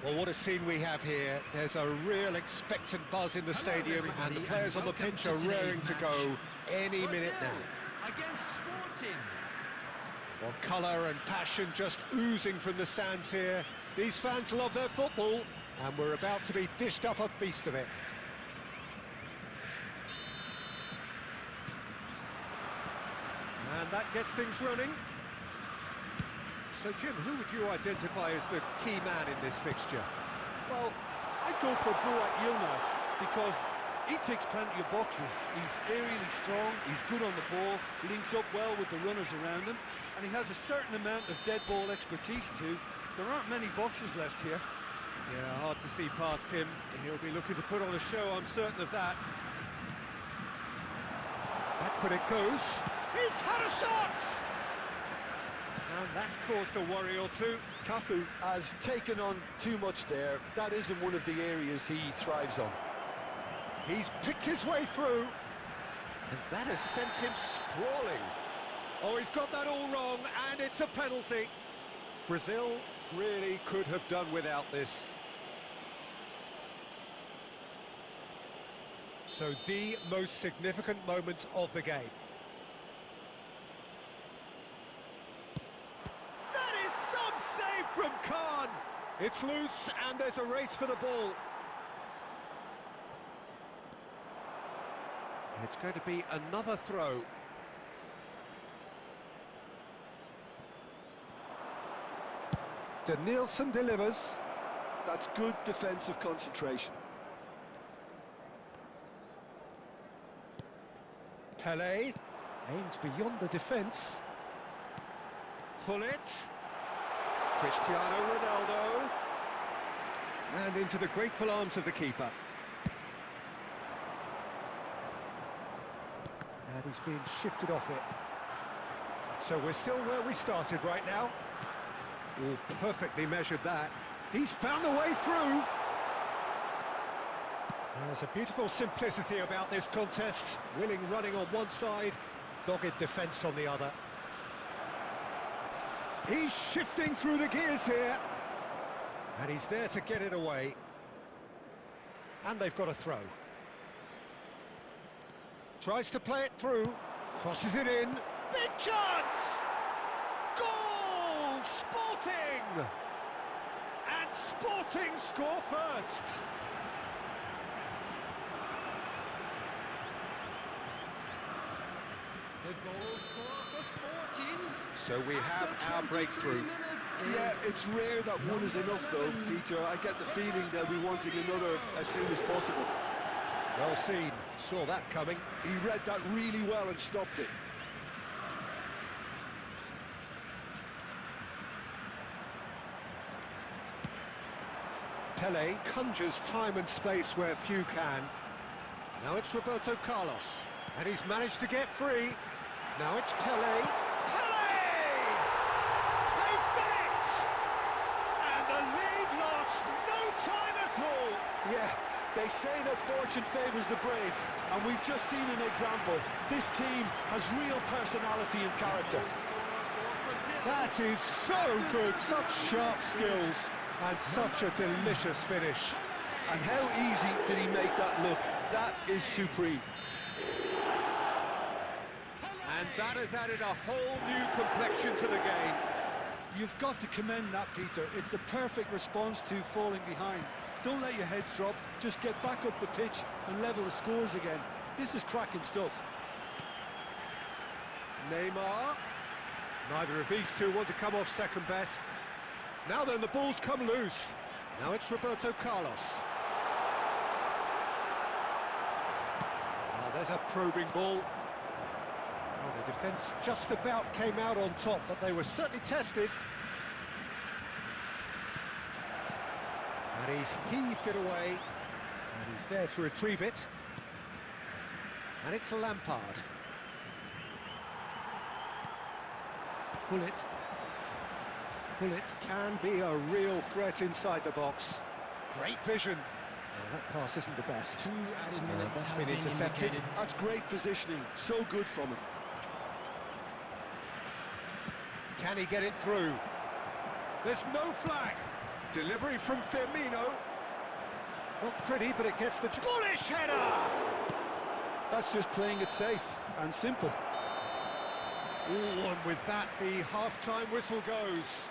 Well, what a scene we have here. There's a real expectant buzz in the stadium, and the players on the pitch are raring to go any minute now. Against Sporting. Well, colour and passion just oozing from the stands here. These fans love their football, and we're about to be dished up a feast of it. And that gets things running. So, Jim, who would you identify as the key man in this fixture? Well, I'd go for Burak Yilmaz because he ticks plenty of boxes. He's aerially strong, he's good on the ball, links up well with the runners around him, and he has a certain amount of dead ball expertise too. There aren't many boxes left here. Yeah, hard to see past him. He'll be looking to put on a show, I'm certain of that. Backward it goes. He's had a shot! And that's caused a worry or two. Cafu has taken on too much there. That isn't one of the areas he thrives on. He's picked his way through. And that has sent him sprawling. Oh, he's got that all wrong, and it's a penalty. Brazil really could have done without this. So the most significant moment of the game. Save from Khan. It's loose and there's a race for the ball. It's going to be another throw. Denilson delivers. That's good defensive concentration. Pelé aims beyond the defence. Gullit. Cristiano Ronaldo, and into the grateful arms of the keeper. And he's being shifted off it. So we're still where we started right now. Oh, perfectly measured that. He's found a way through. There's a beautiful simplicity about this contest. Willing running on one side, dogged defence on the other. He's shifting through the gears here. And he's there to get it away. And they've got a throw. Tries to play it through. Crosses it in. Big chance! Goal! Sporting! And Sporting score first. The goal score for Sporting. So we have our breakthrough. Yeah, it's rare that one is enough though, Peter. I get the feeling they'll be wanting another as soon as possible. Well seen, saw that coming. He read that really well and stopped it. Pelé conjures time and space where few can. Now it's Roberto Carlos, and he's managed to get free. Now it's Pelé. Pelé! They've done it! And the lead lost no time at all. Yeah, they say that fortune favours the brave, and we've just seen an example. This team has real personality and character. That is so good, such sharp skills, and such a delicious finish. And how easy did he make that look? That is supreme. And that has added a whole new complexion to the game. You've got to commend that, Peter. It's the perfect response to falling behind. Don't let your heads drop, just get back up the pitch and level the scores again. This is cracking stuff. Neymar. Neither of these two want to come off second best. Now then, the ball's come loose. Now it's Roberto Carlos. Oh, there's a probing ball. Oh, the defence just about came out on top, but they were certainly tested. And he's heaved it away. And he's there to retrieve it. And it's Lampard. Gullit can be a real threat inside the box. Great vision. Oh, that pass isn't the best. 2 added minutes that's has been intercepted. indicated. That's great positioning, so good from him. Can he get it through? There's no flag. Delivery from Firmino. Not pretty, but it gets the bullish header. That's just playing it safe and simple. Oh, and with that, the half-time whistle goes.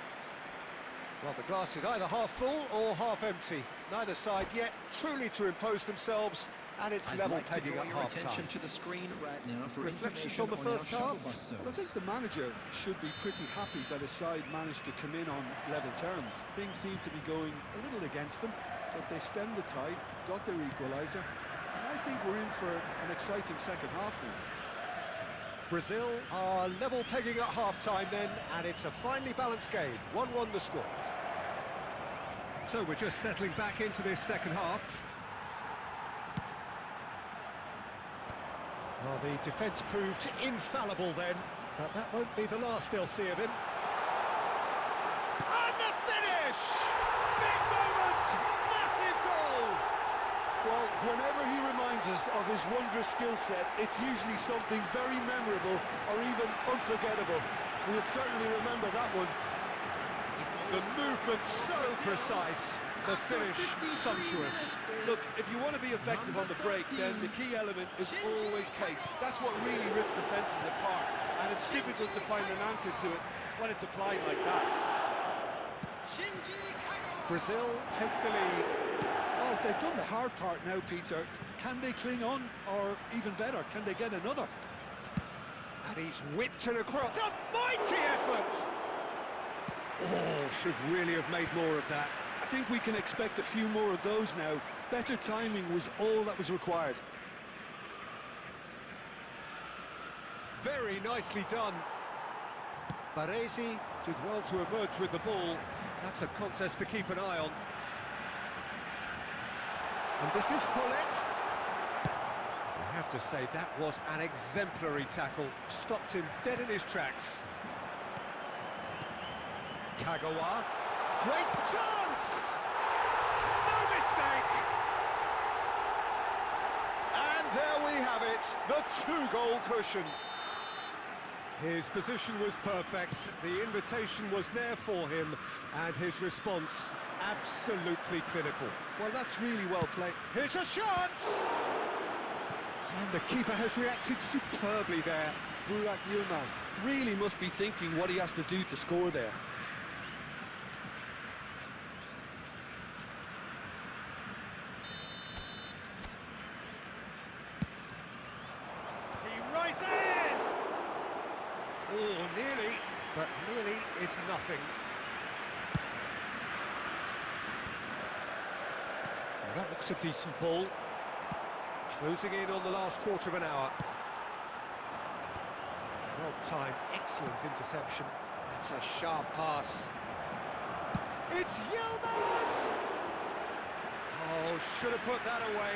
Well, the glass is either half full or half empty. Neither side yet truly to impose themselves, and it's level pegging at half-time. To the screen right now for Reflections on the first half? Well, I think the manager should be pretty happy that his side managed to come in on level terms. Things seem to be going a little against them, but they stemmed the tide, got their equaliser, and I think we're in for an exciting second half now. Brazil are level pegging at half-time then, and it's a finely balanced game. 1-1 the score. So we're just settling back into this second half. Well, the defence proved infallible then, but that won't be the last they'll see of him. And the finish! Big moment! Massive goal! Well, whenever he reminds us of his wondrous skill set, it's usually something very memorable or even unforgettable. We'll certainly remember that one. The movement so precise, the finish sumptuous. Look, if you want to be effective on the break, then the key element is always pace. That's what really rips defences apart, and it's difficult to find an answer to it when it's applied like that. Brazil take the lead. Well, they've done the hard part now, Peter. Can they cling on, or even better, can they get another? And he's whipped it across. A mighty effort! Oh, should really have made more of that. I think we can expect a few more of those now. Better timing was all that was required. Very nicely done. Baresi did well to emerge with the ball. That's a contest to keep an eye on. And this is Hullet. I have to say, that was an exemplary tackle. Stopped him dead in his tracks. Kagawa. Great chance! No mistake! And there we have it, the 2-goal cushion. His position was perfect, the invitation was there for him, and his response absolutely clinical. Well, that's really well played. Here's a shot! And the keeper has reacted superbly there. Burak Yilmaz really must be thinking what he has to do to score there. Oh, nearly, but nearly is nothing. Well, that looks a decent ball. Closing in on the last quarter of an hour. Well timed, excellent interception. That's a sharp pass. It's Yilmaz! Oh, should have put that away.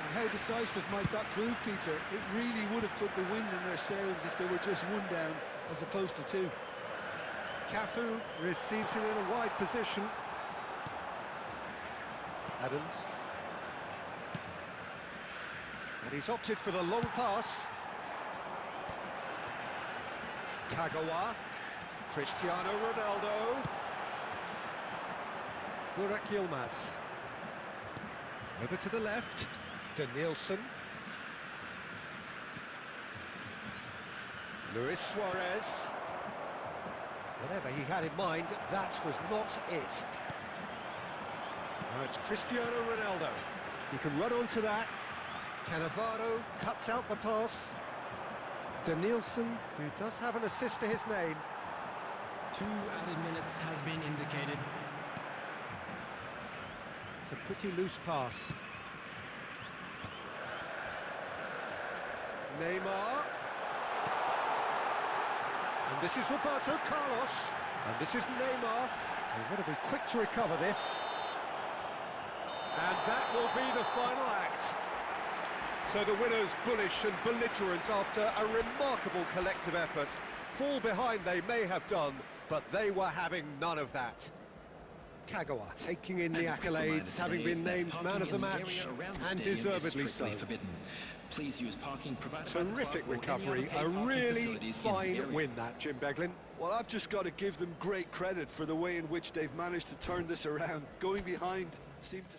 And how decisive might that prove, Peter? It really would have put the wind in their sails if they were just one down as opposed to two. Cafu receives it in a wide position. Adams. And he's opted for the long pass. Kagawa. Cristiano Ronaldo. Burak Yilmaz. Over to the left. Danielson. Luis Suarez. Whatever he had in mind, that was not it. Now it's Cristiano Ronaldo. He can run onto that. Cannavaro cuts out the pass. Danielson, who does have an assist to his name. 2 added minutes has been indicated. It's a pretty loose pass. Neymar. And this is Roberto Carlos. And this is Neymar. They've got to be quick to recover this. And that will be the final act. So the winners, bullish and belligerent after a remarkable collective effort. Fall behind they may have done, but they were having none of that. Kagawa taking in the accolades, having been named man of the match, and deservedly so. Please use parking provided. Terrific recovery, a really fine win that, Jim Beglin. Well, I've just got to give them great credit for the way in which they've managed to turn this around. Going behind seemed to...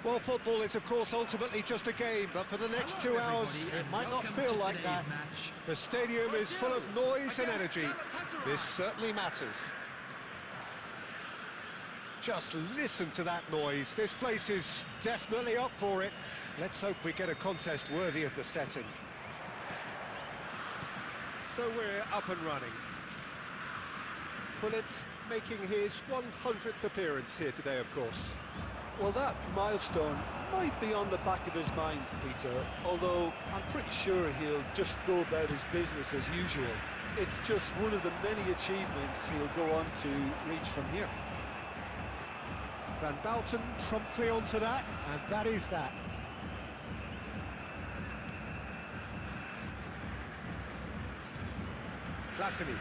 Well, football is, of course, ultimately just a game, but for the next 2 hours, it might not feel like that. The stadium is full of noise and energy. This certainly matters. Just listen to that noise. This place is definitely up for it. Let's hope we get a contest worthy of the setting. So we're up and running. Gullit making his 100th appearance here today, of course. Well, that milestone might be on the back of his mind, Peter, although I'm pretty sure he'll just go about his business as usual. It's just one of the many achievements he'll go on to reach from here. Van Bouten promptly onto that, and that is that. Platini.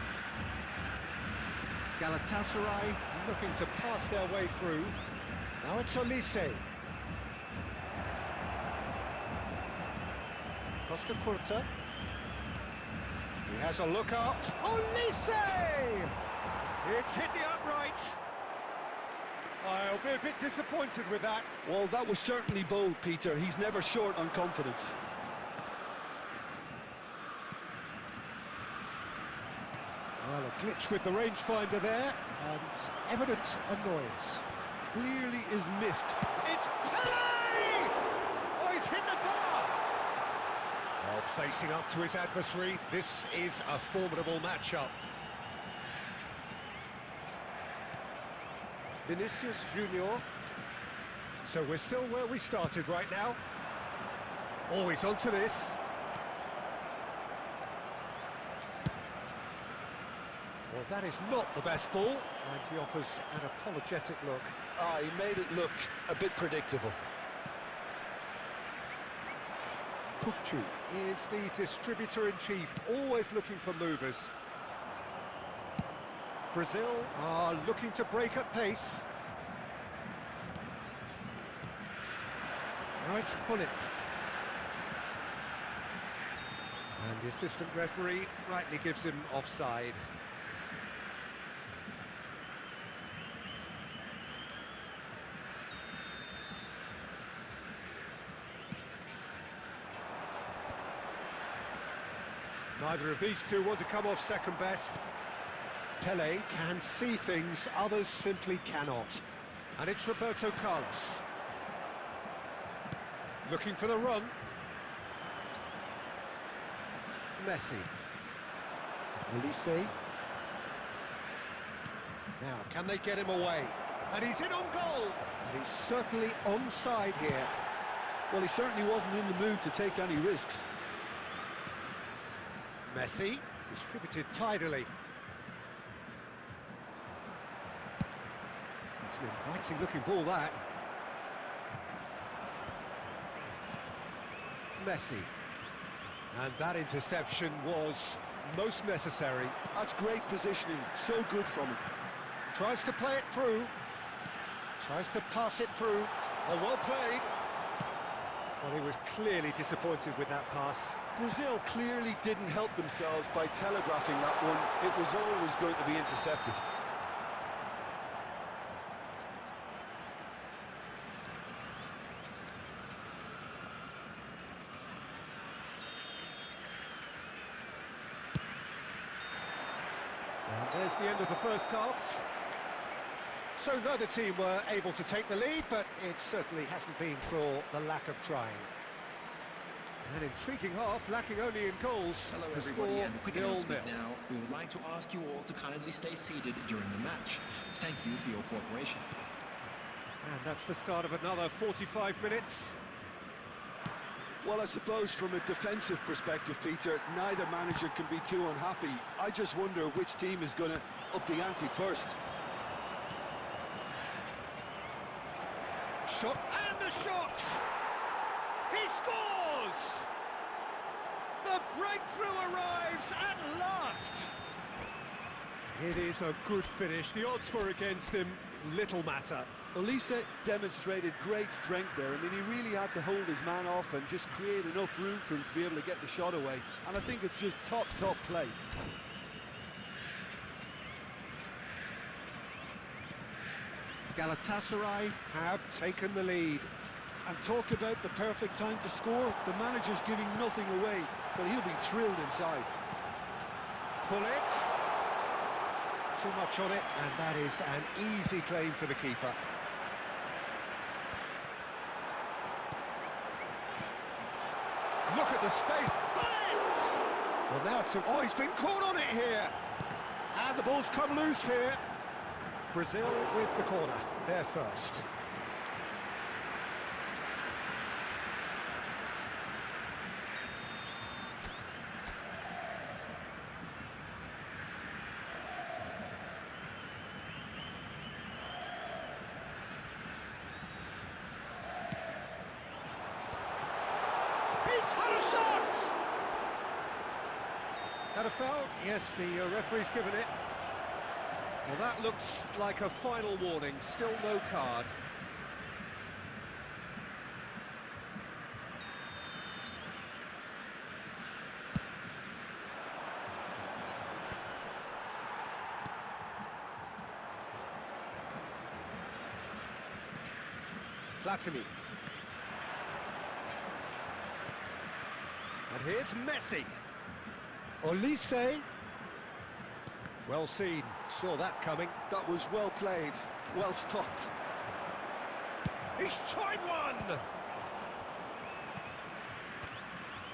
Galatasaray looking to pass their way through. Now it's Olise. Costa Curta. He has a look up. Olise! It's hit the upright. I'll be a bit disappointed with that. Well, that was certainly bold, Peter. He's never short on confidence. Well, a glitch with the rangefinder there, and evident annoyance. Clearly is miffed. It's Pele! Oh, he's hit the bar! Oh, facing up to his adversary, this is a formidable matchup. Vinicius Junior. So we're still where we started right now. Oh, he's onto this. Well, that is not the best ball, and he offers an apologetic look. Ah, he made it look a bit predictable. Kukçu is the distributor-in-chief, always looking for movers. Brazil are looking to break at pace. Now it's Gullit. And the assistant referee rightly gives him offside. Neither of these two want to come off second best. Pele can see things others simply cannot. And it's Roberto Carlos. Looking for the run. Messi. Olise. Now, can they get him away? And he's in on goal! And he's certainly onside here. Well, he certainly wasn't in the mood to take any risks. Messi, distributed tidily. It's an inviting looking ball, that. Messi. And that interception was most necessary. That's great positioning, so good from him. Tries to play it through. Tries to pass it through. Oh, well played. Well, he was clearly disappointed with that pass. Brazil clearly didn't help themselves by telegraphing that one. It was always going to be intercepted. And there's the end of the first half. So neither team were able to take the lead, but it certainly hasn't been for the lack of trying. An intriguing half, lacking only in goals. Hello The everybody, score and a quick 0-0. announcement now. We would like to ask you all to kindly stay seated during the match. Thank you for your cooperation. And that's the start of another 45 minutes. Well, I suppose from a defensive perspective, Peter, neither manager can be too unhappy. I just wonder which team is going to up the ante first. Shot, and the shot! He scores! The breakthrough arrives at last! It is a good finish. The odds were against him, little matter. Olise demonstrated great strength there. I mean, he really had to hold his man off and just create enough room for him to be able to get the shot away. And I think it's just top play. Galatasaray have taken the lead. And talk about the perfect time to score. The manager's giving nothing away, but he'll be thrilled inside. Pull it. Too much on it, and that is an easy claim for the keeper. Look at the space. Pull it! Well, now it's oh, he's been caught on it here. And the ball's come loose here. Brazil with the corner. They're first. Had a shot! Had a foul? Yes, the referee's given it. Well, that looks like a final warning. Still no card. Platini. And here's Messi. Olise. Well seen. Saw that coming. That was well played, well stopped. He's tried one!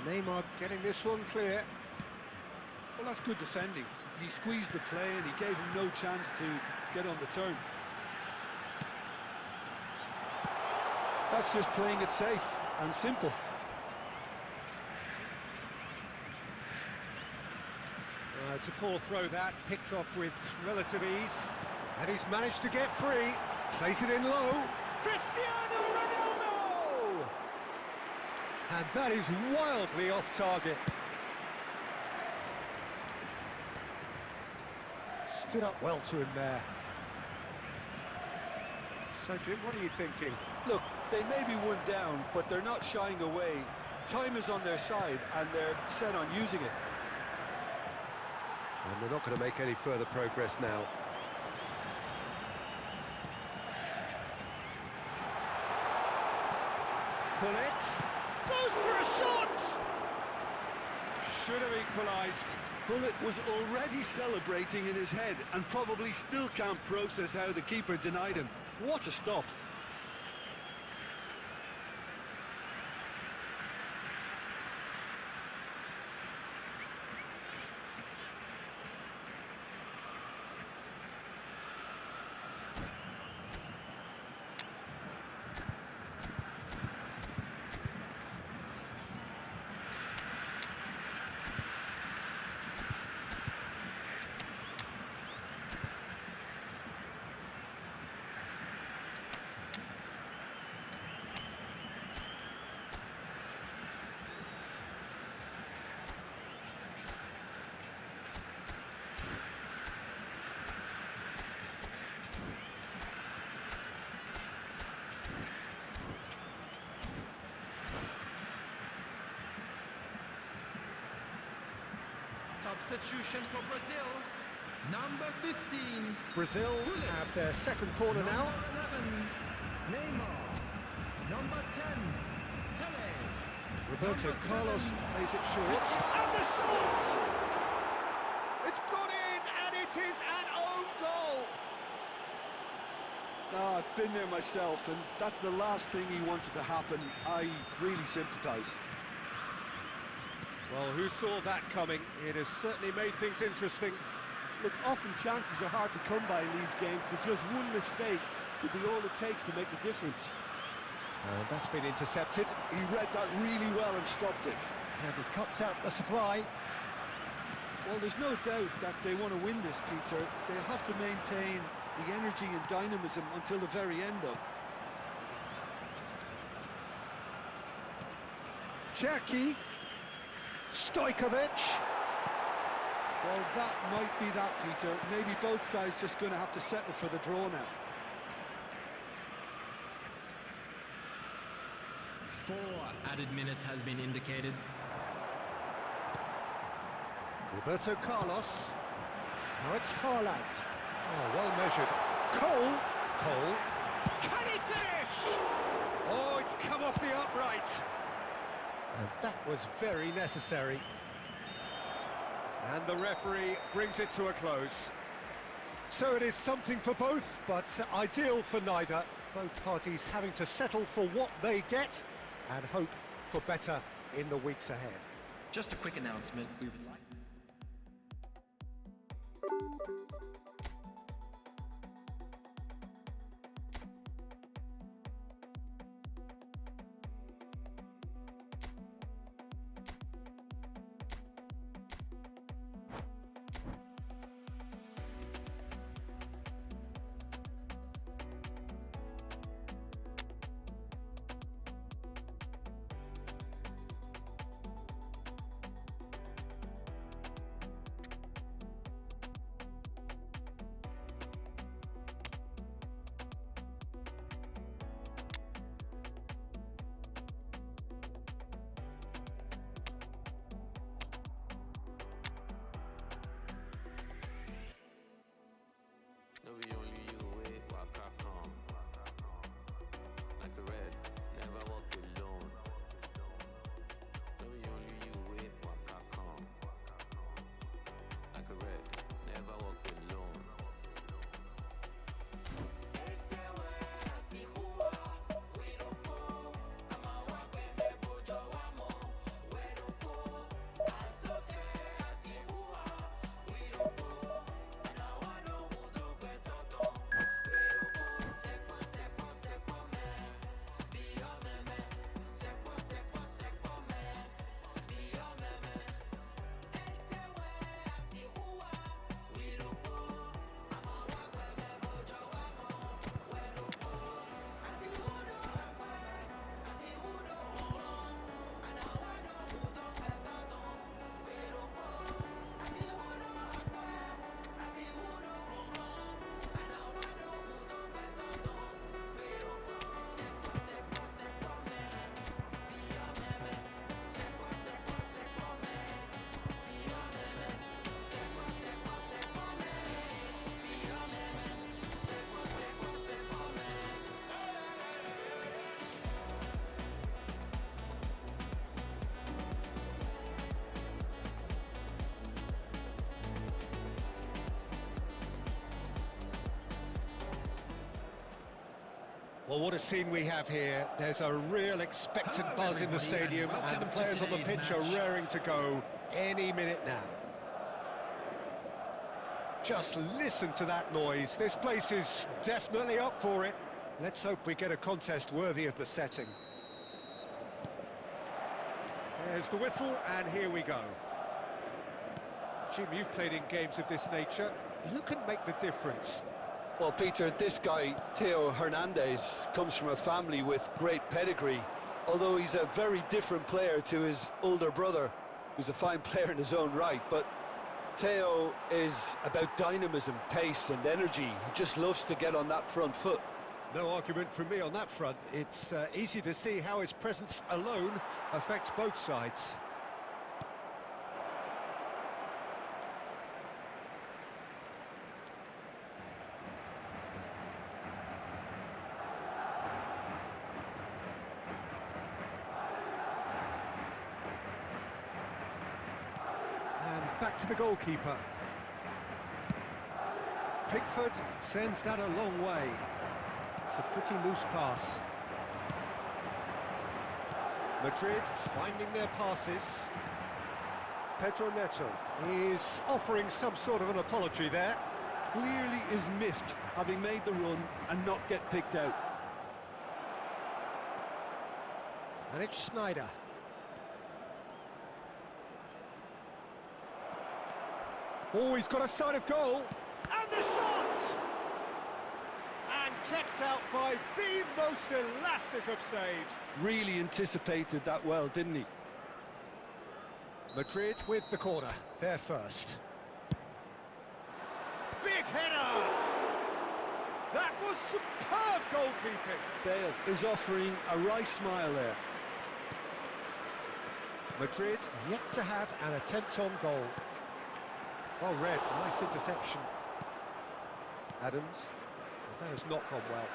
Neymar getting this one clear. Well, that's good defending. He squeezed the play and he gave him no chance to get on the turn. That's just playing it safe and simple. It's a poor throw that, picked off with relative ease. And he's managed to get free. Plays it in low. Cristiano Ronaldo! And that is wildly off target. Stood up well to him there. So, Jim, what are you thinking? Look, they may be one down, but they're not shying away. Time is on their side, and they're set on using it. And they're not going to make any further progress now. Pull it. Goes for a shot! Should have equalised. Bullet was already celebrating in his head and probably still can't process how the keeper denied him. What a stop! Substitution for Brazil. Number 15. Brazil have their second corner now. Number 11. Neymar. Number 10. Pele. Roberto Number Carlos 7. plays it short. And the shot! It's gone in, and it is an own goal! No, I've been there myself, and that's the last thing he wanted to happen. I really sympathise. Well, who saw that coming? It has certainly made things interesting. Look, often chances are hard to come by in these games, so just one mistake could be all it takes to make the difference. And that's been intercepted. He read that really well and stopped it. And he cuts out the supply. Well, there's no doubt that they want to win this, Peter. They'll have to maintain the energy and dynamism until the very end, though. Cherki. Stojkovic. Well, that might be that, Peter. Maybe both sides just going to have to settle for the draw now. 4 added minutes has been indicated. Roberto Carlos. Now it's Haaland. Oh, well measured. Cole. Cole. Can he finish? Oh, it's come off the upright. And that was very necessary. And the referee brings it to a close. So it is something for both, but ideal for neither. Both parties having to settle for what they get and hope for better in the weeks ahead. Just a quick announcement. We would like... No, we only you wait, walk I come. Like a red, never walk alone. No, we only you wait, walk I come. Like a red, never walk alone. Well, what a scene we have here. There's a real expectant Hello, buzz in the everybody, stadium, and and the welcome to players on the today's pitch are match. raring to go any minute now. Just listen to that noise. This place is definitely up for it. Let's hope we get a contest worthy of the setting. There's the whistle, and here we go. Jim, you've played in games of this nature. Who can make the difference? Well, Peter, this guy, Theo Hernandez, comes from a family with great pedigree, although he's a very different player to his older brother, who's a fine player in his own right. But Theo is about dynamism, pace and energy. He just loves to get on that front foot. No argument from me on that front. It's easy to see how his presence alone affects both sides. back to the goalkeeper. Pickford sends that a long way. It's a pretty loose pass. Madrid finding their passes. Pedro Neto is offering some sort of an apology there. Clearly is miffed, having made the run and not get picked out. And it's Sneijder. Oh, he's got a sight of goal. And the shot! And kept out by the most elastic of saves. Really anticipated that well, didn't he? Madrid with the corner, they're first. Big header! That was superb goalkeeping. Bale is offering a right smile there. Madrid yet to have an attempt on goal. Well read, nice interception. Adams, that has not gone well.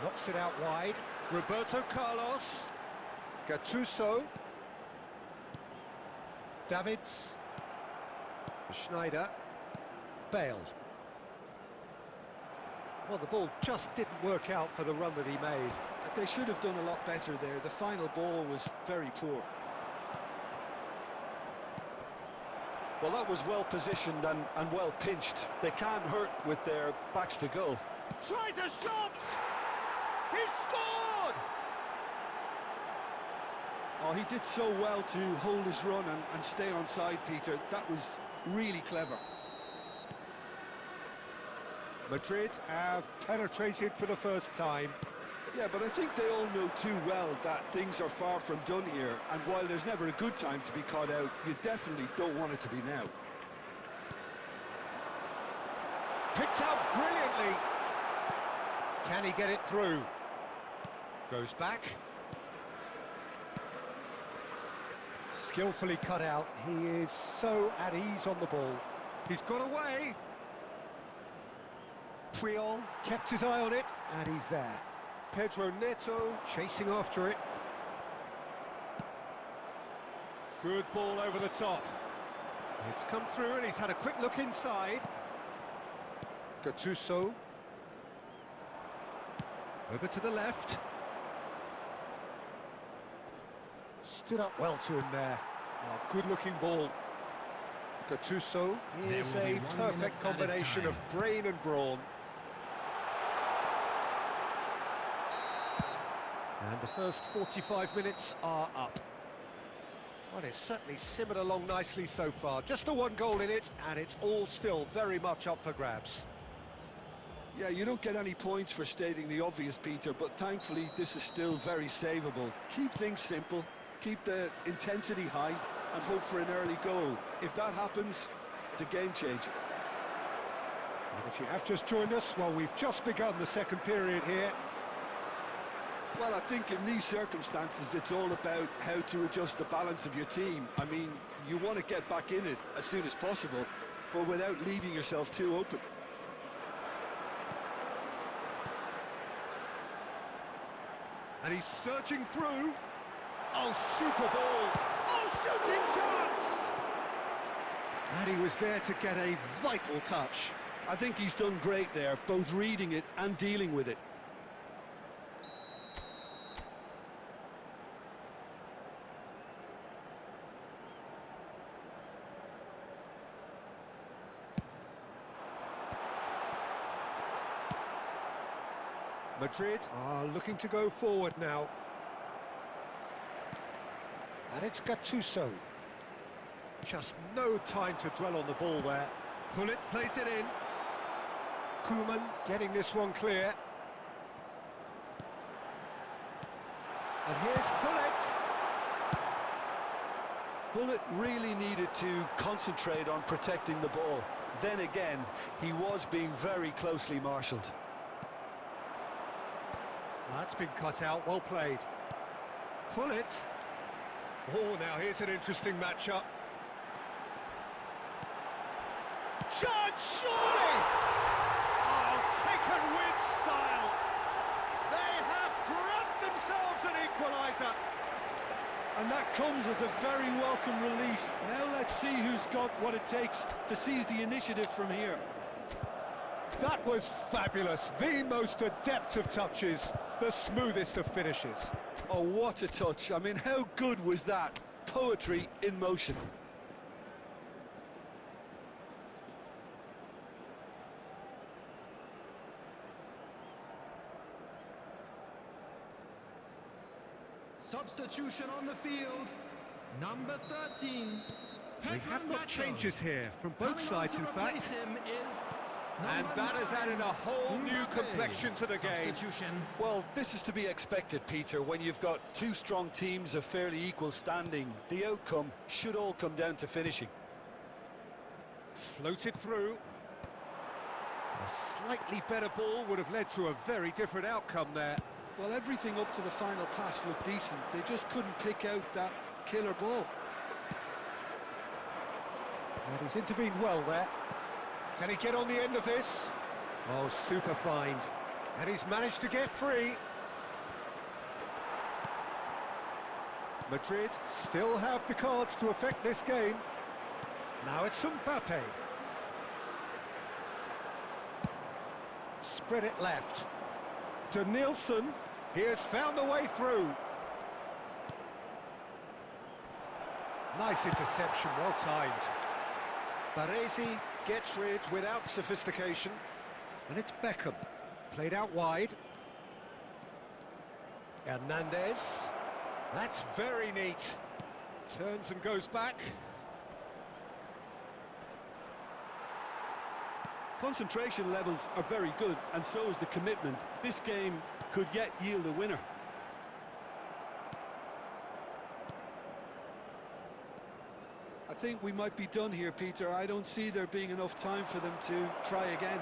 Knocks it out wide. Roberto Carlos. Gattuso. Davids. Sneijder. Bale. Well, the ball just didn't work out for the run that he made. They should have done a lot better there. The final ball was very poor. Well, that was well positioned and well pinched. They can't hurt with their backs to goal. Tries a shot! He scored! Oh, he did so well to hold his run and stay on side, Peter. That was really clever. Madrid have penetrated for the first time. Yeah, but I think they all know too well that things are far from done here, and while there's never a good time to be caught out, you definitely don't want it to be now. Picked out brilliantly. Can he get it through? Goes back. Skillfully cut out. He is so at ease on the ball. He's got away. Puyol kept his eye on it, and he's there. Pedro Neto chasing after it. Good ball over the top. It's come through and he's had a quick look inside. Gattuso. Over to the left. Stood up well to him there. Oh, good-looking ball. Gattuso is a perfect combination of brain and brawn. And the first 45 minutes are up. Well, it's certainly simmered along nicely so far. Just the one goal in it, and it's all still very much up for grabs. Yeah, you don't get any points for stating the obvious, Peter, but thankfully this is still very savable. Keep things simple, keep the intensity high, and hope for an early goal. If that happens, it's a game changer. And if you have just joined us, well, we've just begun the second period here. Well, I think in these circumstances, it's all about how to adjust the balance of your team. I mean, you want to get back in it as soon as possible, but without leaving yourself too open. And he's surging through. Oh, super ball. Oh, shooting chance! And he was there to get a vital touch. I think he's done great there, both reading it and dealing with it. Madrid are looking to go forward now. And it's Gattuso. Just no time to dwell on the ball there. Gullit plays it in. Koeman getting this one clear. And here's Gullit. Gullit really needed to concentrate on protecting the ball. Then again, he was being very closely marshalled. That's been cut out, well played. Gullit. Oh, now here's an interesting matchup. Chance, surely! Oh, taken with style. They have grabbed themselves an equaliser. comes as a very welcome relief. Now let's see who's got what it takes to seize the initiative from here. That was fabulous. The most adept of touches, the smoothest of finishes. Oh, what a touch. I mean, how good was that? Poetry in motion. Substitution on the field. Number 13. We have got changes here from both sides, in fact. Him is And that has added a whole new complexion to the game. Substitution. Well, this is to be expected, Peter. When you've got two strong teams of fairly equal standing, the outcome should all come down to finishing. Floated through. A slightly better ball would have led to a very different outcome there. Well, everything up to the final pass looked decent. They just couldn't pick out that killer ball. And he's intervened well there. Can he get on the end of this? Oh, super find. And he's managed to get free. Madrid still have the cards to affect this game. Now it's Mbappe. Spread it left. To Nielsen. He has found the way through. Nice interception, well timed. Baresi gets rid without sophistication. And it's Beckham. Played out wide. Hernandez. That's very neat. Turns and goes back. Concentration levels are very good, and so is the commitment. This game could yet yield a winner. I think we might be done here, Peter. I don't see there being enough time for them to try again.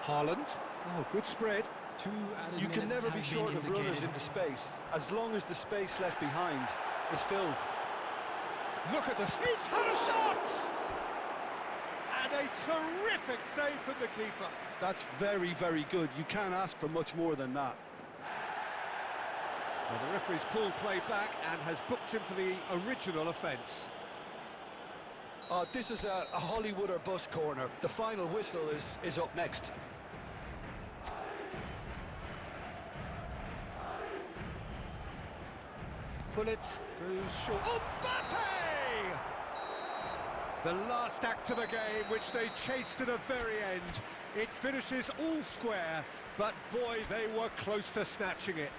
Haaland. Oh, good spread. You can never be short of runners into space, as long as the space left behind is filled. Look at this. He's had a shot! And a terrific save from the keeper. That's very, very good. You can't ask for much more than that. Well, the referee's pulled play back and has booked him for the original offence. This is a Hollywood or bust corner. The final whistle is up next. Pullet goes short. Mbappe! The last act of a game which they chased to the very end. It finishes all square, but boy, they were close to snatching it.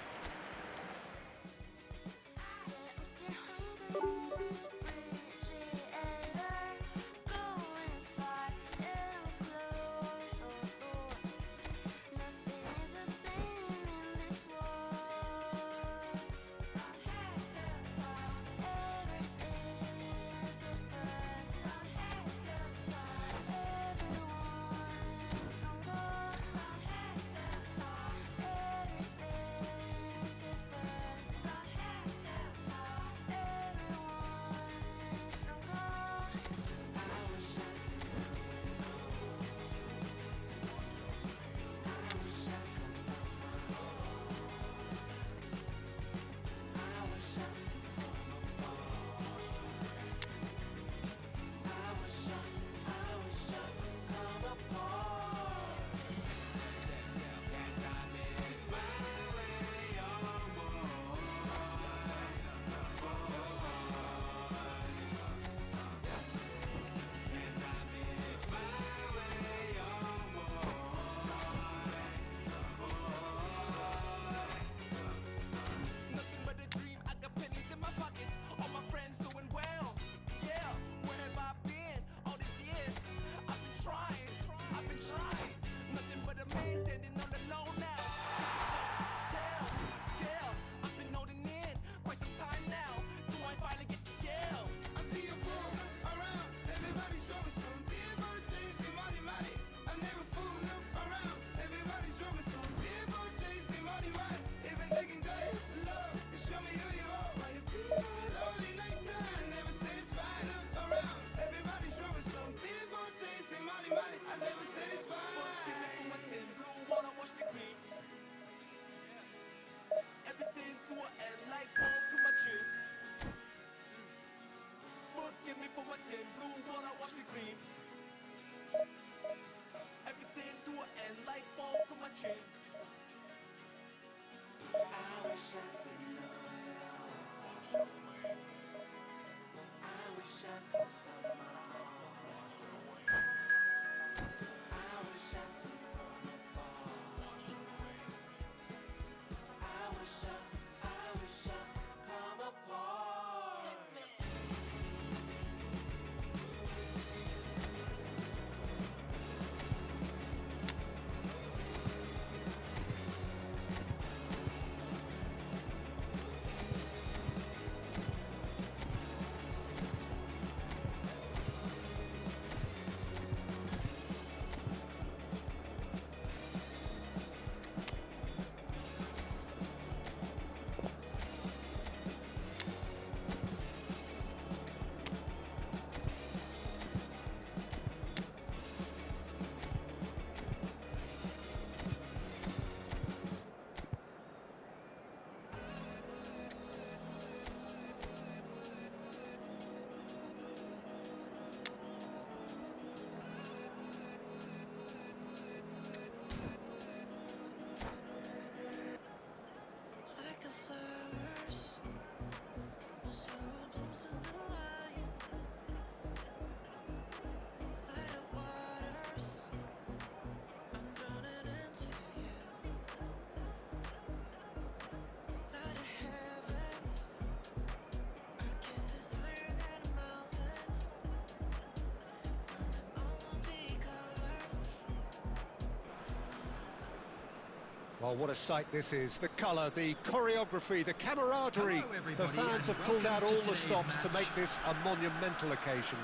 Well, what a sight this is. The colour, the choreography, the camaraderie. Hello, The everybody, fans and have pulled out welcome all to the today's stops to match. make this a monumental occasion.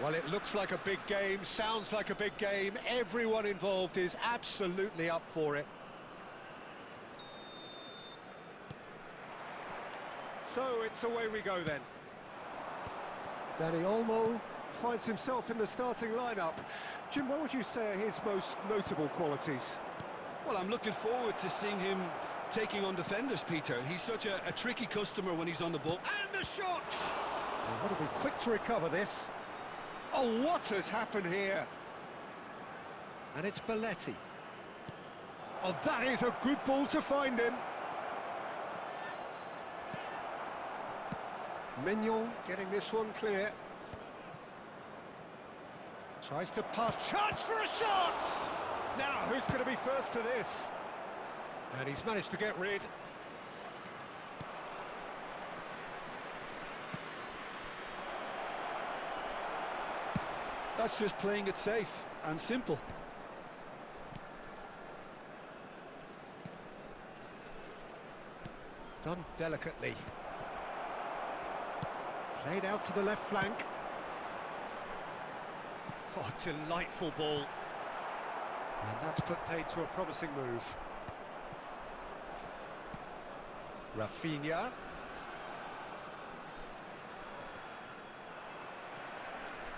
Well, it looks like a big game, sounds like a big game. Everyone involved is absolutely up for it. So it's away we go then. Dani Olmo finds himself in the starting lineup. Jim, what would you say are his most notable qualities? Well, I'm looking forward to seeing him taking on defenders, Peter. He's such a tricky customer when he's on the ball. And the shot! Well, got to be quick to recover this. Oh, what has happened here? And it's Belletti. Oh, that is a good ball to find him. Mignon getting this one clear. Tries to pass, chance for a shot! Now, who's going to be first to this? And he's managed to get rid. That's just playing it safe and simple. Done delicately. Played out to the left flank. Oh, delightful ball. And that's put paid to a promising move. Rafinha.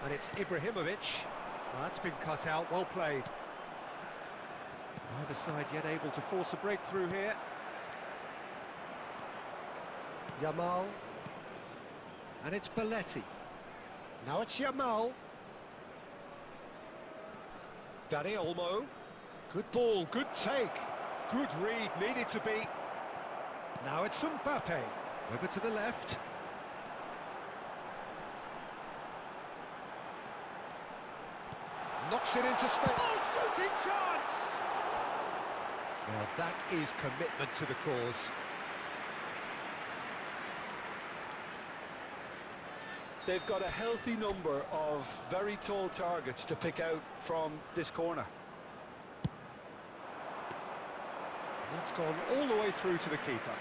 And it's Ibrahimovic. Well, that's been cut out, well played. Neither side yet able to force a breakthrough here. Yamal. And it's Belletti. Now it's Yamal. Dani Olmo. Good ball, good take. Good read, needed to be. Now it's Mbappe. Over to the left. Knocks it into space. Oh, shooting chance! Well, that is commitment to the cause. They've got a healthy number of very tall targets to pick out from this corner. That's gone all the way through to the keeper.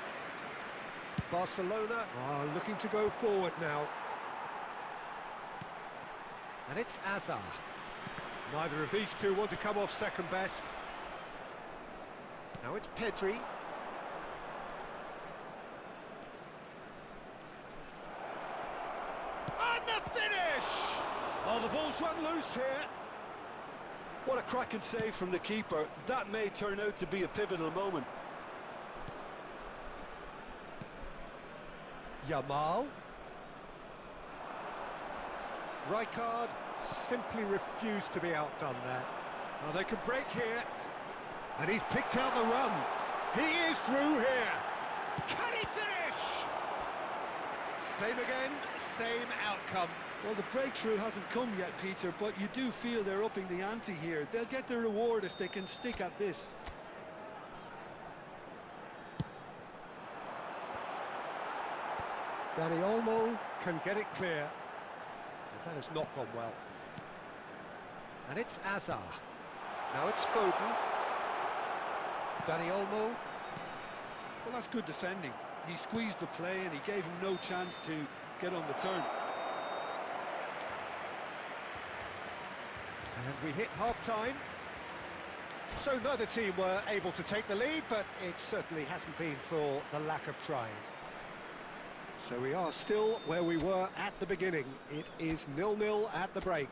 Barcelona are looking to go forward now. And it's Azar. Neither of these two want to come off second best. Now it's Pedri. And the finish! Oh, the ball's run loose here. What a cracking save from the keeper. That may turn out to be a pivotal moment. Yamal. Rijkaard simply refused to be outdone there. Well, they could break here. And he's picked out the run. He is through here. Can he finish? Same again, same outcome. Well, the breakthrough hasn't come yet, Peter, but you do feel they're upping the ante here. They'll get their reward if they can stick at this. Dani Olmo can get it clear. But that has not gone well. And it's Azar. Now it's Foden. Dani Olmo. Well, that's good defending. He squeezed the play and he gave him no chance to get on the turn. And we hit half-time. So neither team were able to take the lead, but it certainly hasn't been for the lack of trying. So we are still where we were at the beginning. It is 0-0 at the break.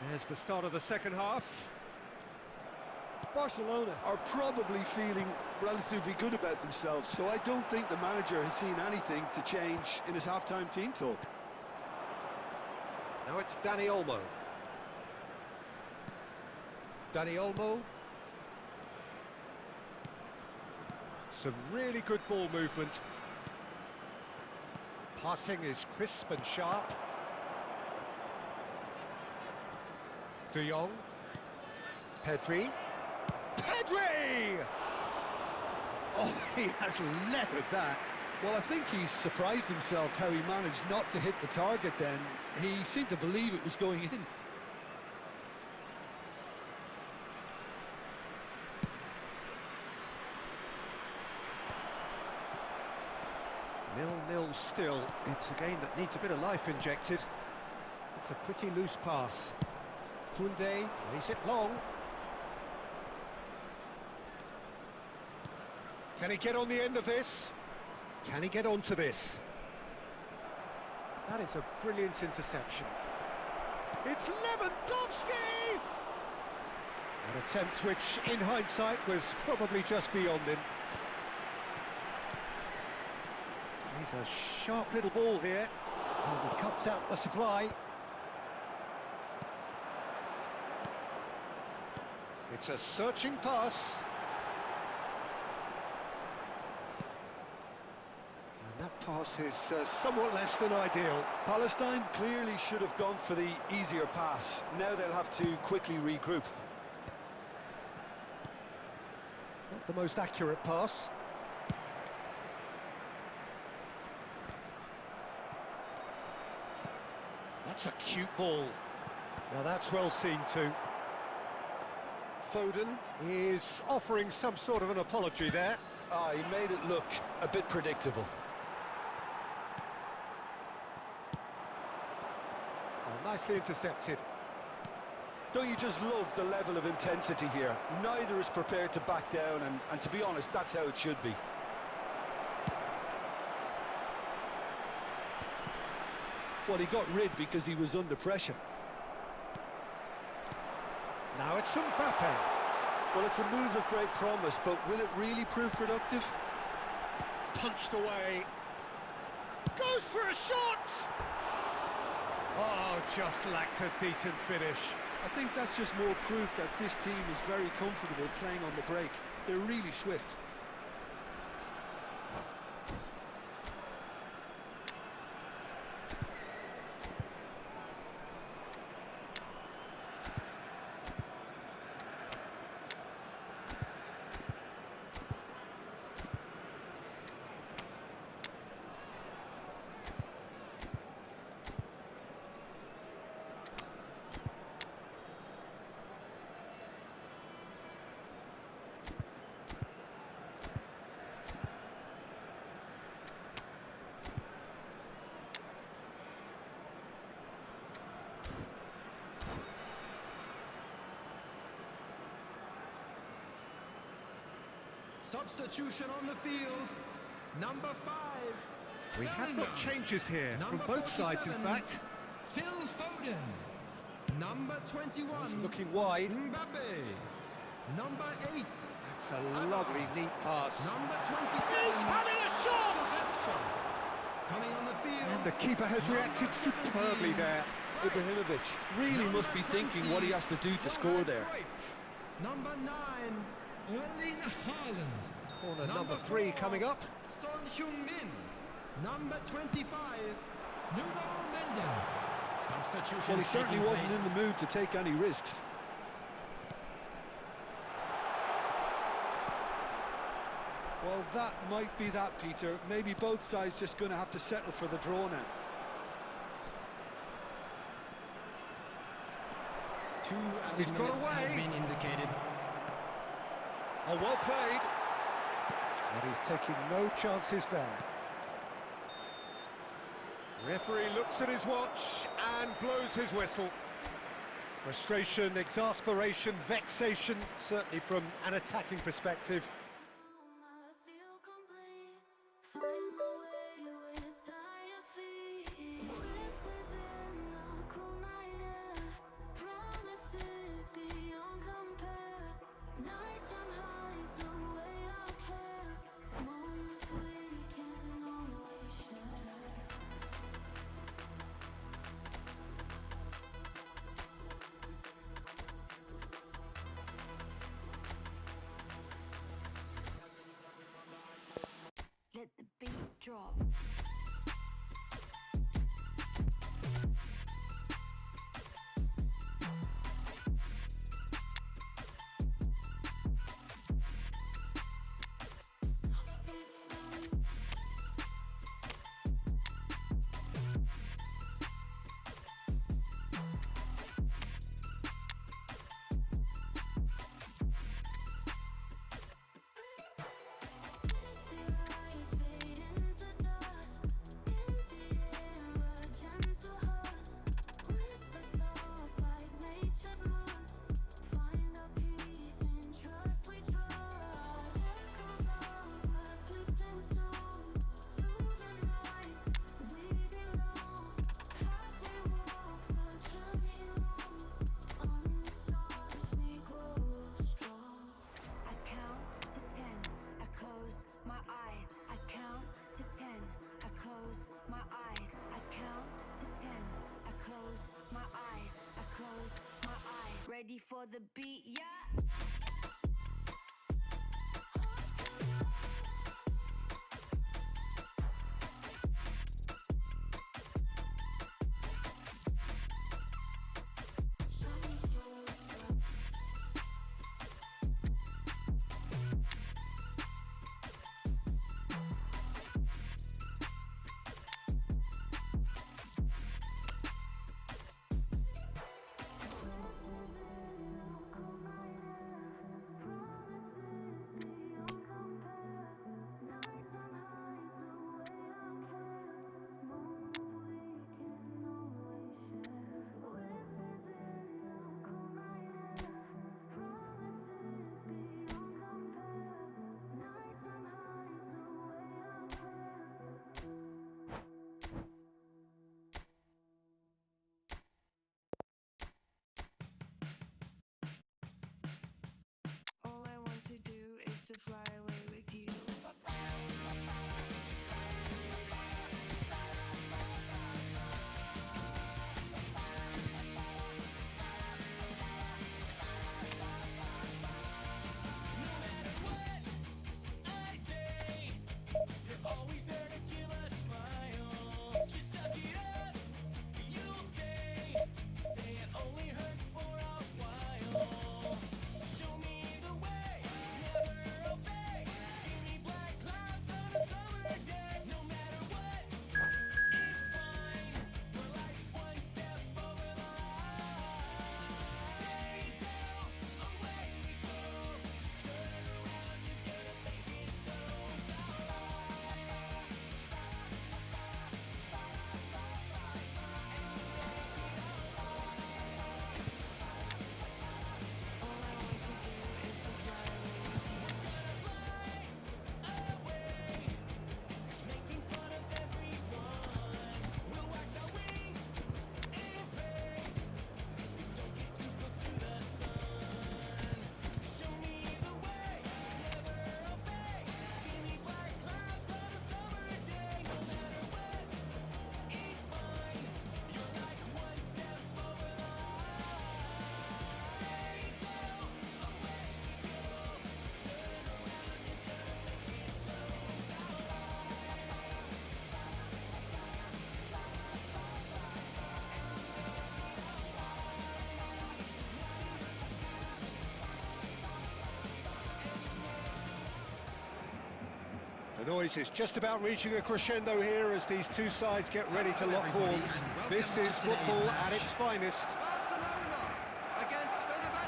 There's the start of the second half. Barcelona are probably feeling relatively good about themselves, so I don't think the manager has seen anything to change in his half-time team talk. Now it's Dani Olmo. Dani Olmo. Some really good ball movement. Passing is crisp and sharp. De Jong. Pedri. Pedri! Oh, he has leathered that. Well, I think he's surprised himself how he managed not to hit the target then. He seemed to believe it was going in. 0-0 still. It's a game that needs a bit of life injected. It's a pretty loose pass. Koundé plays it long. Can he get on the end of this? Can he get onto this? That is a brilliant interception. It's Lewandowski! An attempt which, in hindsight, was probably just beyond him. He's a sharp little ball here, and he cuts out the supply. It's a searching pass. And that pass is somewhat less than ideal. Palestine clearly should have gone for the easier pass. Now they'll have to quickly regroup. Not the most accurate pass. That's a cute ball. Now that's well seen too. Foden is offering some sort of an apology there. Ah, he made it look a bit predictable. Well, nicely intercepted. Don't you just love the level of intensity here? Neither is prepared to back down, and to be honest, that's how it should be. Well, he got rid because he was under pressure. Now it's Mbappe. Well, it's a move of great promise, but will it really prove productive? Punched away. Goes for a shot! Oh, just lacked a decent finish. I think that's just more proof that this team is very comfortable playing on the break. They're really swift. Substitution on the field. Number 5. We have got Bellingham. changes here from Number both sides, in 47, fact. Phil Foden. Number 21. He's looking wide. Mbappe. Number 8. That's a lovely, neat pass. Number 27. He's having a shot! Silvestre. Coming on the field. And the keeper has reacted superbly there. Ibrahimovic really must be thinking what he has to do to score there. Number 9. Erling Haaland. Corner number 3 coming up. Son Heung-min. Number 25. Nuno Mendes. Substitution. Well, he certainly wasn't in the mood to take any risks. Well, that might be that, Peter. Maybe both sides just going to have to settle for the draw now. Two He's got minutes away. has been indicated. Oh, well played. And he's taking no chances there. Referee looks at his watch and blows his whistle. Frustration, exasperation, vexation, certainly from an attacking perspective. the beat, yeah. All I want to do is to fly away with you. The noise is just about reaching a crescendo here as these two sides get ready to lock horns. This is football at its finest.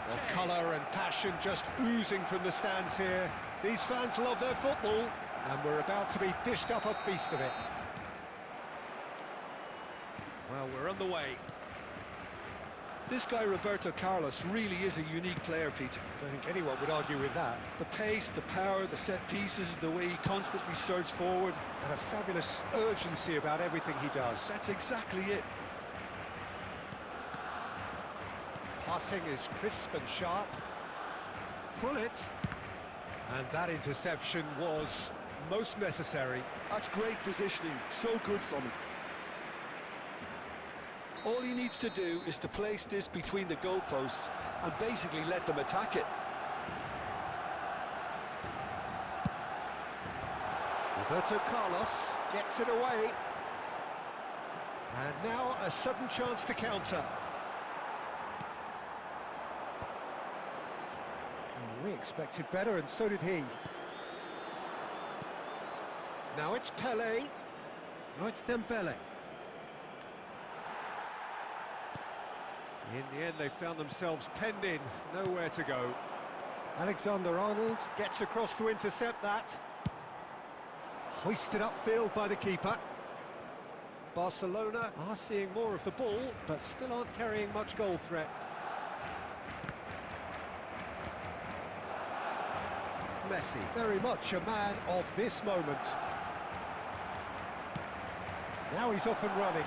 Well, colour and passion just oozing from the stands here. These fans love their football, and we're about to be dished up a feast of it. Well, we're on the way. This guy, Roberto Carlos, really is a unique player, Peter. I don't think anyone would argue with that. The pace, the power, the set pieces, the way he constantly surges forward. And a fabulous urgency about everything he does. That's exactly it. Passing is crisp and sharp. Pull it. And that interception was most necessary. That's great positioning, so good from him. All he needs to do is to place this between the goalposts and basically let them attack it. Roberto Carlos gets it away. And now a sudden chance to counter. Oh, we expected better, and so did he. Now it's Pelé. Now it's Dembele. In the end, they found themselves penned in, nowhere to go. Alexander-Arnold gets across to intercept that. Hoisted upfield by the keeper. Barcelona are seeing more of the ball, but still aren't carrying much goal threat. Messi, very much a man of this moment. Now he's off and running.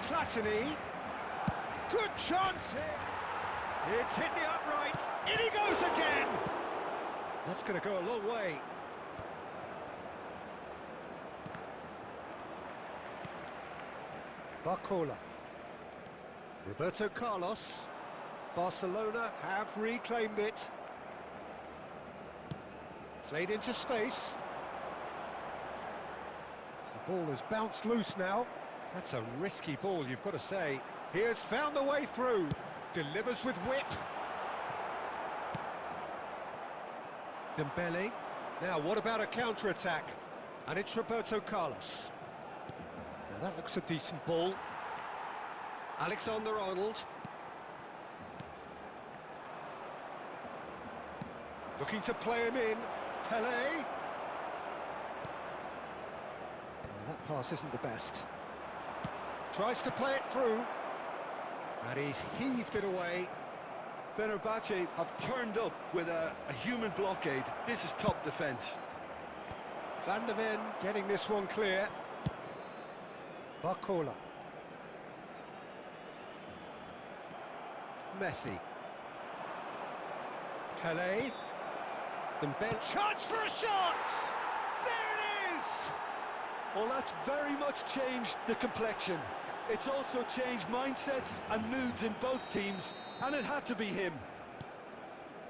Platini, good chance here. It's hit the upright. In he goes again. That's going to go a long way. Barcola. Roberto Carlos. Barcelona have reclaimed it. Played into space. The ball has bounced loose now. That's a risky ball, you've got to say. He has found the way through. Delivers with whip. Dembele. Now, what about a counter-attack? And it's Roberto Carlos. Now, that looks a decent ball. Alexander-Arnold. Looking to play him in. Pele. Well, that pass isn't the best. Tries to play it through. And he's heaved it away. Fenerbahce have turned up with a human blockade. This is top defence. Van der Ven getting this one clear. Barcola. Messi. Pele. Dembele. Chance for a shot! There it is! Well, that's very much changed the complexion. It's also changed mindsets and moods in both teams, and it had to be him.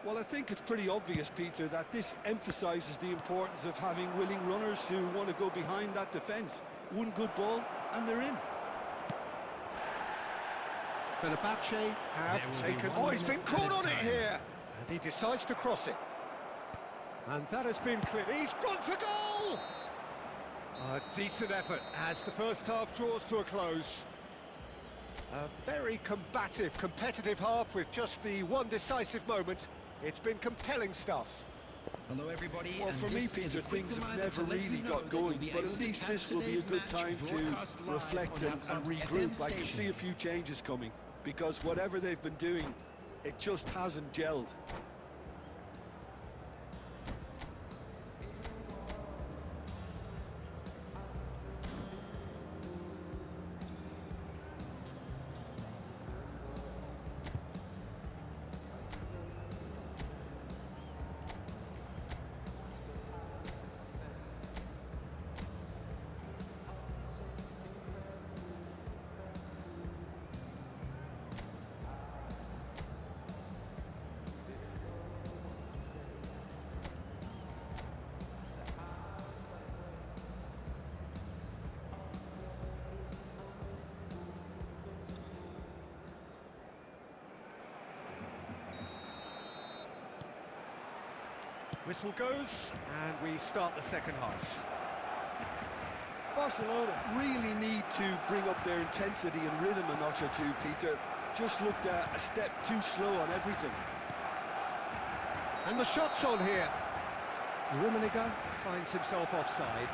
Well, I think it's pretty obvious, Peter, that this emphasises the importance of having willing runners who want to go behind that defence. One good ball, and they're in. Fenerbahce have taken... Oh, he's been caught on it here! And he decides to cross it. And that has been clear. He's gone for goal! A decent effort as the first half draws to a close. A very combative, competitive half with just the one decisive moment. It's been compelling stuff. Hello, everybody. Well, and for me, this is Peter, a quick things have reminder never to let you really know got that you'll going, be but able at to least catch this will be a today's good match time to broadcast live reflect on and Outlook's regroup. FM I can see station. a few changes coming, because whatever they've been doing, it just hasn't gelled. Whistle goes, and we start the second half. Barcelona really need to bring up their intensity and rhythm a notch or two, Peter. Just looked a step too slow on everything. And the shot's on here. Rummenigge finds himself offside.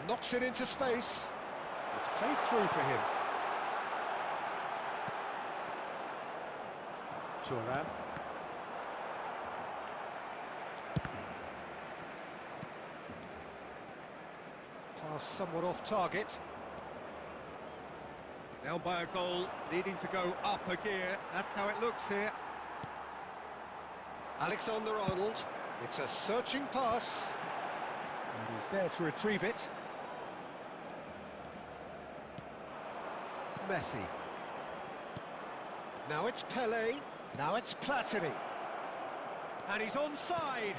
Knocks it into space. It's played through for him. Thuram. Pass somewhat off target. Down by a goal, needing to go up a gear. That's how it looks here. Alexander-Arnold. It's a searching pass. And he's there to retrieve it. Messi. Now it's Pele. Now it's Platini. And he's onside.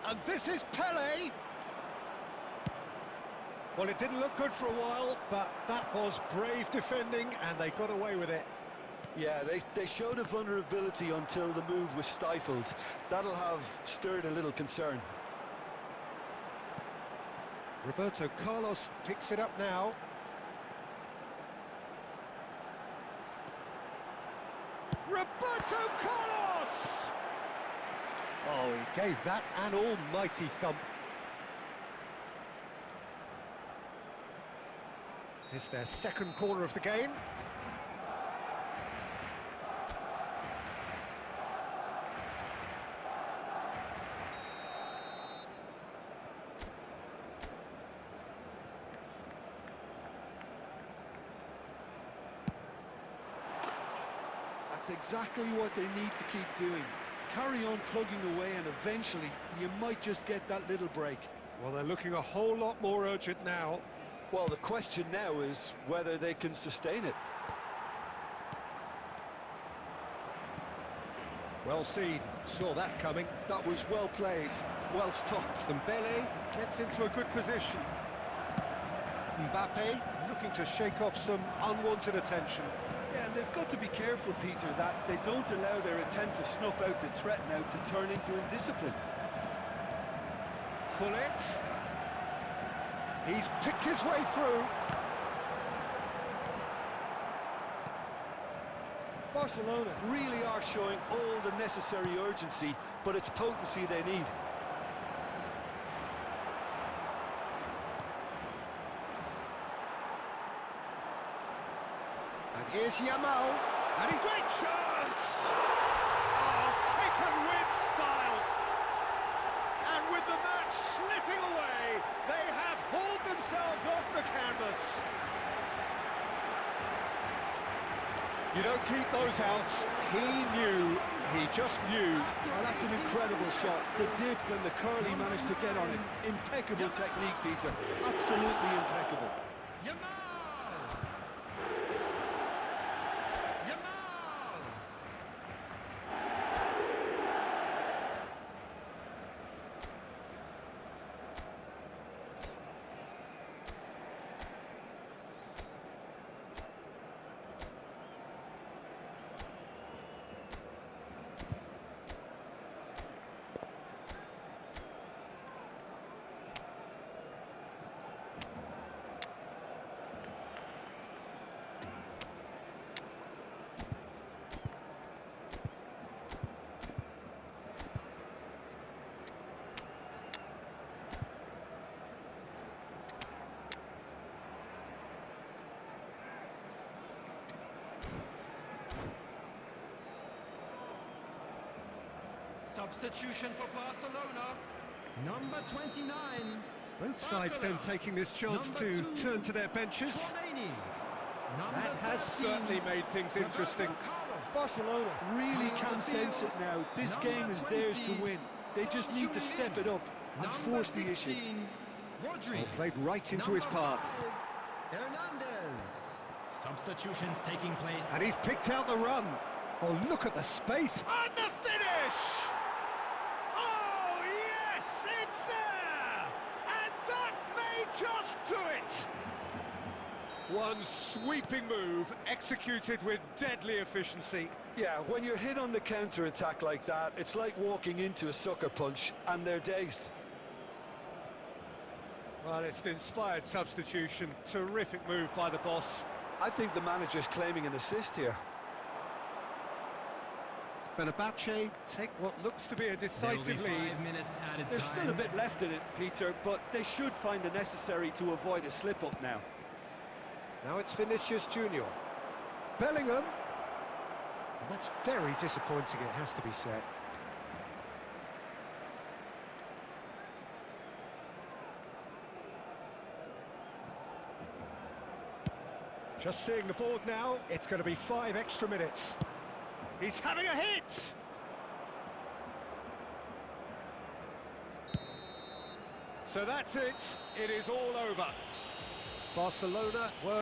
And this is Pele. Well, it didn't look good for a while, but that was brave defending, and they got away with it. Yeah, they showed a vulnerability until the move was stifled. That'll have stirred a little concern. Roberto Carlos picks it up now. Roberto Carlos! Oh, he gave that an almighty thump. It's their second corner of the game. That's exactly what they need to keep doing. Carry on plugging away and eventually you might just get that little break. Well, they're looking a whole lot more urgent now. Well, the question now is whether they can sustain it. Well seen, saw that coming. That was well played, well stopped. Dembele gets into a good position. Mbappe looking to shake off some unwanted attention. Yeah, and they've got to be careful, Peter, that they don't allow their attempt to snuff out the threat now to turn into indiscipline. Gullit. He's picked his way through. Barcelona really are showing all the necessary urgency, but it's potency they need. And here's Yamal, and a great chance! Oh, taken with style! And with the match slipping away, they have hauled themselves off the canvas. You don't keep those outs. He just knew. Oh, that's an incredible shot. The dip and the curl he managed to get on it. Impeccable technique, Peter. Absolutely impeccable. Yamal! Yamal! Substitution for Barcelona, number 29. Both sides then taking this chance Number to 2, turn to their benches. Tchouaméni. That Number has 13, certainly made things Roberto interesting. Carlos. Barcelona really On can the sense it field, now. This number game is theirs to 20, win. They just need to step it up and Number force the issue. 16, Rodri. Well, played right into his Number path. 5, Hernandez. Substitutions taking place. And he's picked out the run. Oh, look at the space. And the finish! Oh, yes, it's there! And that may just do it! One sweeping move, executed with deadly efficiency. Yeah, when you're hit on the counter-attack like that, it's like walking into a sucker punch, and they're dazed. Well, it's an inspired substitution. Terrific move by the boss. I think the manager's claiming an assist here. Fenerbahce take what looks to be a decisive lead. 5 minutes added There's time. still a bit left in it, Peter, but they should find the necessary to avoid a slip-up now. Now it's Vinicius Junior. Bellingham. That's very disappointing, it has to be said. Just seeing the board now, it's going to be 5 extra minutes. He's having a hit! So that's it. It is all over. Barcelona were